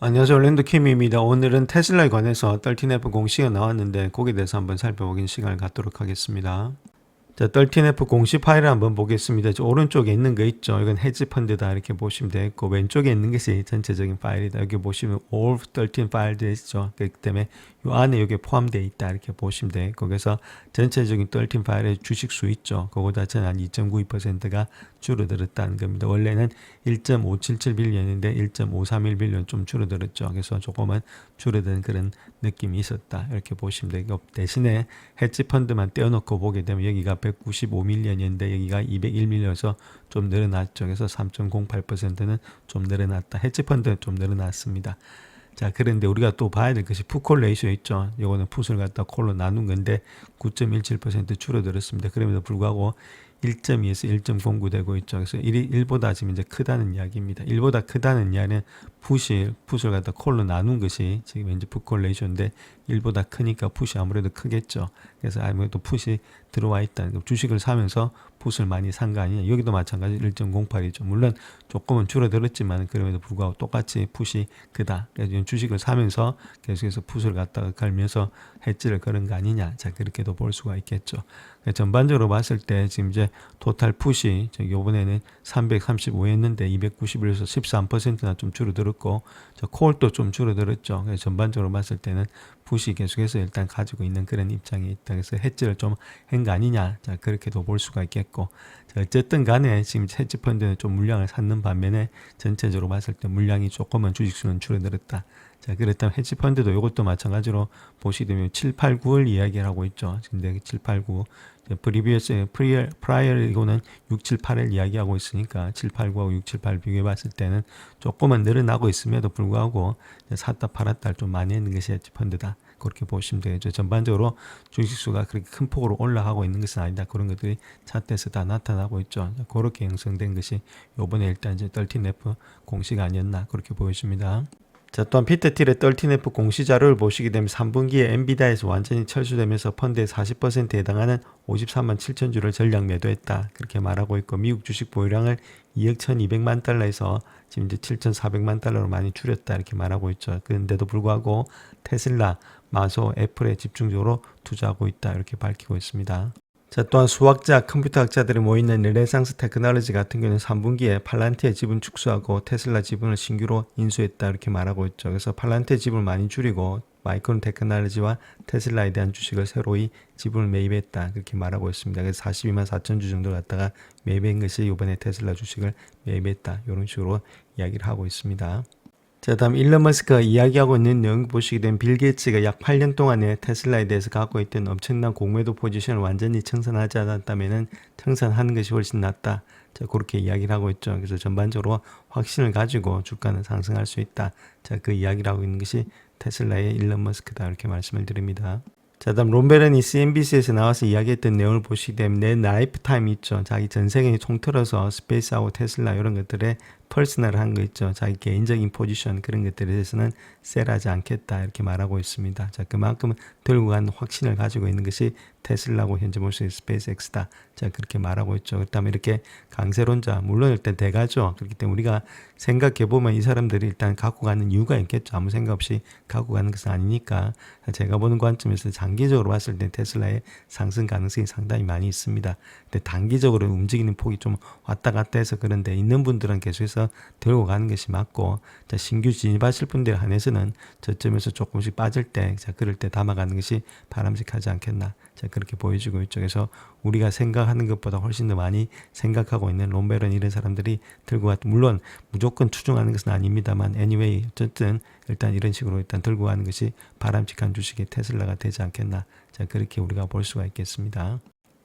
안녕하세요. orlando 킴입니다. 오늘은 테슬라에 관해서 13F 공시가 나왔는데 거기에 대해서 한번 살펴보는 시간을 갖도록 하겠습니다. 자, 13F 공시 파일을 한번 보겠습니다. 저 오른쪽에 있는 거 있죠. 이건 헤지 펀드다 이렇게 보시면 되겠고, 왼쪽에 있는 것이 전체적인 파일이다. 여기 보시면 all 13 파일 되어 있죠. 그렇기 때문에 이 안에 이게 포함되어 있다 이렇게 보시면 되겠고, 그래서 전체적인 13 파일의 주식수 있죠. 그거 자체는 한 2.92%가 줄어들었다는 겁니다. 원래는 1.577빌리언인데 1.531빌리언 좀 줄어들었죠. 그래서 조금은 줄어든 그런 느낌이 있었다 이렇게 보시면 되고, 대신에 헤지 펀드만 떼어놓고 보게 되면 여기가 195밀리언인데 여기가 201밀리언에서 좀 늘어났죠. 그래서 3.08%는 좀 늘어났다. 헤지 펀드는 좀 늘어났습니다. 자, 그런데 우리가 또 봐야 될 것이 풋콜 레이쇼 있죠. 요거는 풋을 갖다 콜로 나눈 건데 9.17% 줄어들었습니다. 그럼에도 불구하고 1.2에서 1.09 되고 있죠. 그래서 1보다 지금 이제 크다는 이야기입니다. 1보다 크다는 이야기는 풋을 갖다 콜로 나눈 것이 지금 현재 풋콜 레이쇼인데 1보다 크니까 풋이 아무래도 크겠죠. 그래서 아무래도 풋이 들어와 있다는 거. 주식을 사면서 풋을 많이 산 거 아니냐. 여기도 마찬가지 1.08이죠. 물론 조금은 줄어들었지만 그럼에도 불구하고 똑같이 풋이 크다. 그래서 주식을 사면서 계속해서 풋을 갖다가 걸면서 해지를 그런 거 아니냐. 자, 그렇게도 볼 수가 있겠죠. 전반적으로 봤을 때 지금 이제 토탈 풋이 요번에는 335였는데 291에서 13%나 좀 줄어들었고, 저 콜도 좀 줄어들었죠. 그래서 전반적으로 봤을 때는 풋이 계속해서 일단 가지고 있는 그런 입장이 있다. 그래서 해지를 좀 한 거 아니냐. 자, 그렇게도 볼 수가 있겠고. 자, 어쨌든 간에 지금 헤지 펀드는 좀 물량을 샀는 반면에 전체적으로 봤을 때 물량이 조금은 주식수는 줄어들었다. 자, 그렇다면 헤지 펀드도 이것도 마찬가지로 보시게 되면 7, 8, 9을 이야기를 하고 있죠. 근데 7, 8, 9 프리비어스 프라이어 이거는 6, 7, 8을 이야기하고 있으니까 7, 8, 9하고 6, 7, 8 비교해 봤을 때는 조금은 늘어나고 있음에도 불구하고 샀다 팔았다 좀 많이 했는 것이 헤지 펀드다. 그렇게 보시면 되겠죠. 전반적으로 주식수가 그렇게 큰 폭으로 올라가고 있는 것은 아니다. 그런 것들이 차트에서 다 나타나고 있죠. 그렇게 형성된 것이 요번에 일단 이제 13F 공시가 아니었나 그렇게 보여집니다. 자, 또한 피터틸의 13F 공시 자료를 보시게 되면 3분기에 엔비디아에서 완전히 철수되면서 펀드의 40%에 해당하는 53만 7천 주를 전량 매도했다. 그렇게 말하고 있고, 미국 주식 보유량을 2억 1,200만 달러에서 지금 이제 7,400만 달러로 많이 줄였다. 이렇게 말하고 있죠. 그런데도 불구하고 테슬라, 마소, 애플에 집중적으로 투자하고 있다. 이렇게 밝히고 있습니다. 자, 또한 수학자, 컴퓨터학자들이 모이는 르네상스 테크놀로지 같은 경우는 3분기에 팔란티의 지분 축소하고 테슬라 지분을 신규로 인수했다 이렇게 말하고 있죠. 그래서 팔란티의 지분을 많이 줄이고 마이크론 테크놀로지와 테슬라에 대한 주식을 새로이 지분을 매입했다 그렇게 말하고 있습니다. 그래서 42만 4천 주 정도 갖다가 매입한 것이 이번에 테슬라 주식을 매입했다 이런 식으로 이야기를 하고 있습니다. 자, 다음 일론 머스크가 이야기하고 있는 내용 보시게 되면 빌 게이츠가 약 8년 동안에 테슬라에 대해서 갖고 있던 엄청난 공매도 포지션을 완전히 청산하지 않았다면은 청산하는 것이 훨씬 낫다. 자, 그렇게 이야기를 하고 있죠. 그래서 전반적으로 확신을 가지고 주가는 상승할 수 있다. 자, 그 이야기를 하고 있는 것이 테슬라의 일론 머스크다. 이렇게 말씀을 드립니다. 자, 다음 롬베런이 CNBC에서 나와서 이야기했던 내용을 보시게 되면 내 라이프 타임 있죠. 자기 전생에 통틀어서 스페이스하고 테슬라 이런 것들에 퍼스널한 거 있죠. 자기 개인적인 포지션 그런 것들에 대해서는 셀하지 않겠다 이렇게 말하고 있습니다. 자, 그만큼 들고 간 확신을 가지고 있는 것이 테슬라고 현재 볼 수 있는 스페이스X다. 자, 그렇게 말하고 있죠. 그렇다면 이렇게 강세론자 물론 일단 대가죠. 그렇기 때문에 우리가 생각해 보면 이 사람들이 일단 갖고 가는 이유가 있겠죠. 아무 생각 없이 갖고 가는 것은 아니니까 제가 보는 관점에서 장기적으로 봤을 때 테슬라의 상승 가능성이 상당히 많이 있습니다. 근데 단기적으로 움직이는 폭이 좀 왔다 갔다 해서 그런데 있는 분들은 계속해서 들고 가는 것이 맞고, 자, 신규 진입하실 분들 한해서는 저점에서 조금씩 빠질 때, 자, 그럴 때 담아가는 것이 바람직하지 않겠나. 자, 그렇게 보여지고 있죠. 그래서 우리가 생각하는 것보다 훨씬 더 많이 생각하고 있는 롬베런 이런 사람들이 들고 갔, 물론 무조건 추종하는 것은 아닙니다만, anyway, 어쨌든 일단 이런 식으로 일단 들고 가는 것이 바람직한 주식이 테슬라가 되지 않겠나. 자, 그렇게 우리가 볼 수가 있겠습니다.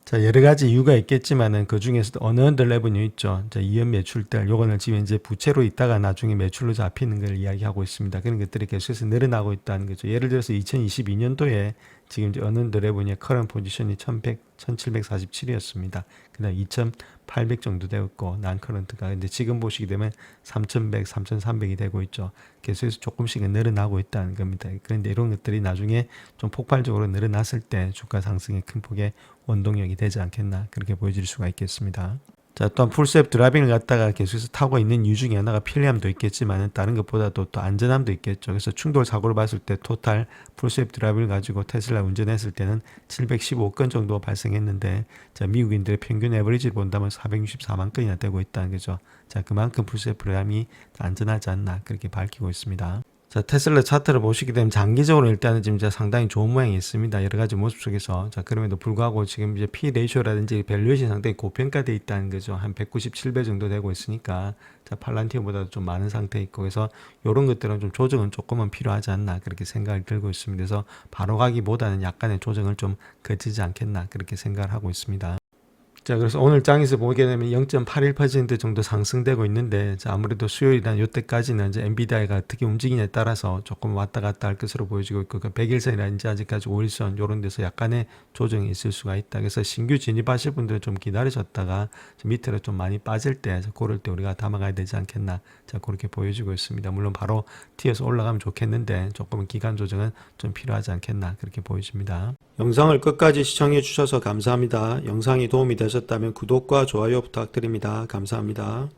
자, 여러 가지 이유가 있겠지만은 그 중에서도 어너더 레버뉴 있죠. 자, 이연 매출들, 요거는 지금 이제 부채로 있다가 나중에 매출로 잡히는 걸 이야기하고 있습니다. 그런 것들이 계속해서 늘어나고 있다는 거죠. 예를 들어서 2022년도에 지금 이제 어너더 레버뉴의 커런 포지션이 1747이었습니다. 그다음 2800 정도 되었고 난커런트가 근데 지금 보시게 되면 3100, 3300이 되고 있죠. 계속해서 조금씩은 늘어나고 있다는 겁니다. 그런데 이런 것들이 나중에 좀 폭발적으로 늘어났을 때 주가 상승의 큰 폭의 원동력이 되지 않겠나 그렇게 보여질 수가 있겠습니다. 자, 또한 풀스왑 드라이빙을 갖다가 계속해서 타고 있는 이유 중에 하나가 편리함도 있겠지만 다른 것보다도 또 안전함도 있겠죠. 그래서 충돌 사고를 봤을 때 토탈 풀스왑 드라이빙을 가지고 테슬라 운전했을 때는 715건 정도 발생했는데 자, 미국인들의 평균 에버리지를 본다면 464만 건이나 되고 있다는 거죠. 자, 그만큼 풀스왑 드라이빙이 안전하지 않나 그렇게 밝히고 있습니다. 자, 테슬라 차트를 보시게 되면 장기적으로 일단은 지금 이제 상당히 좋은 모양이 있습니다. 여러 가지 모습 속에서. 자, 그럼에도 불구하고 지금 이제 P 레이쇼라든지 밸류에이션이 상당히 고평가되어 있다는 거죠. 한 197배 정도 되고 있으니까. 자, 팔란티어보다도 좀 많은 상태에 있고. 그래서 이런 것들은 좀 조정은 조금은 필요하지 않나 그렇게 생각이 들고 있습니다. 그래서 바로 가기보다는 약간의 조정을 좀 거치지 않겠나 그렇게 생각을 하고 있습니다. 자, 그래서 오늘 장에서 보게 되면 0.81% 정도 상승되고 있는데, 자, 아무래도 수요일이나 이때까지는 이제 엔비디아가 어떻게 움직이냐에 따라서 조금 왔다 갔다 할 것으로 보여지고 있고, 그 100일선이라든지 아직까지 5일선 이런 데서 약간의 조정이 있을 수가 있다. 그래서 신규 진입하실 분들은 좀 기다리셨다가 좀 밑으로 좀 많이 빠질 때, 그럴 때 우리가 담아가야 되지 않겠나. 자, 그렇게 보여지고 있습니다. 물론 바로 튀어서 올라가면 좋겠는데, 조금은 기간 조정은 좀 필요하지 않겠나. 그렇게 보여집니다. 영상을 끝까지 시청해 주셔서 감사합니다. 영상이 도움이 되셨다면 구독과 좋아요 부탁드립니다. 감사합니다.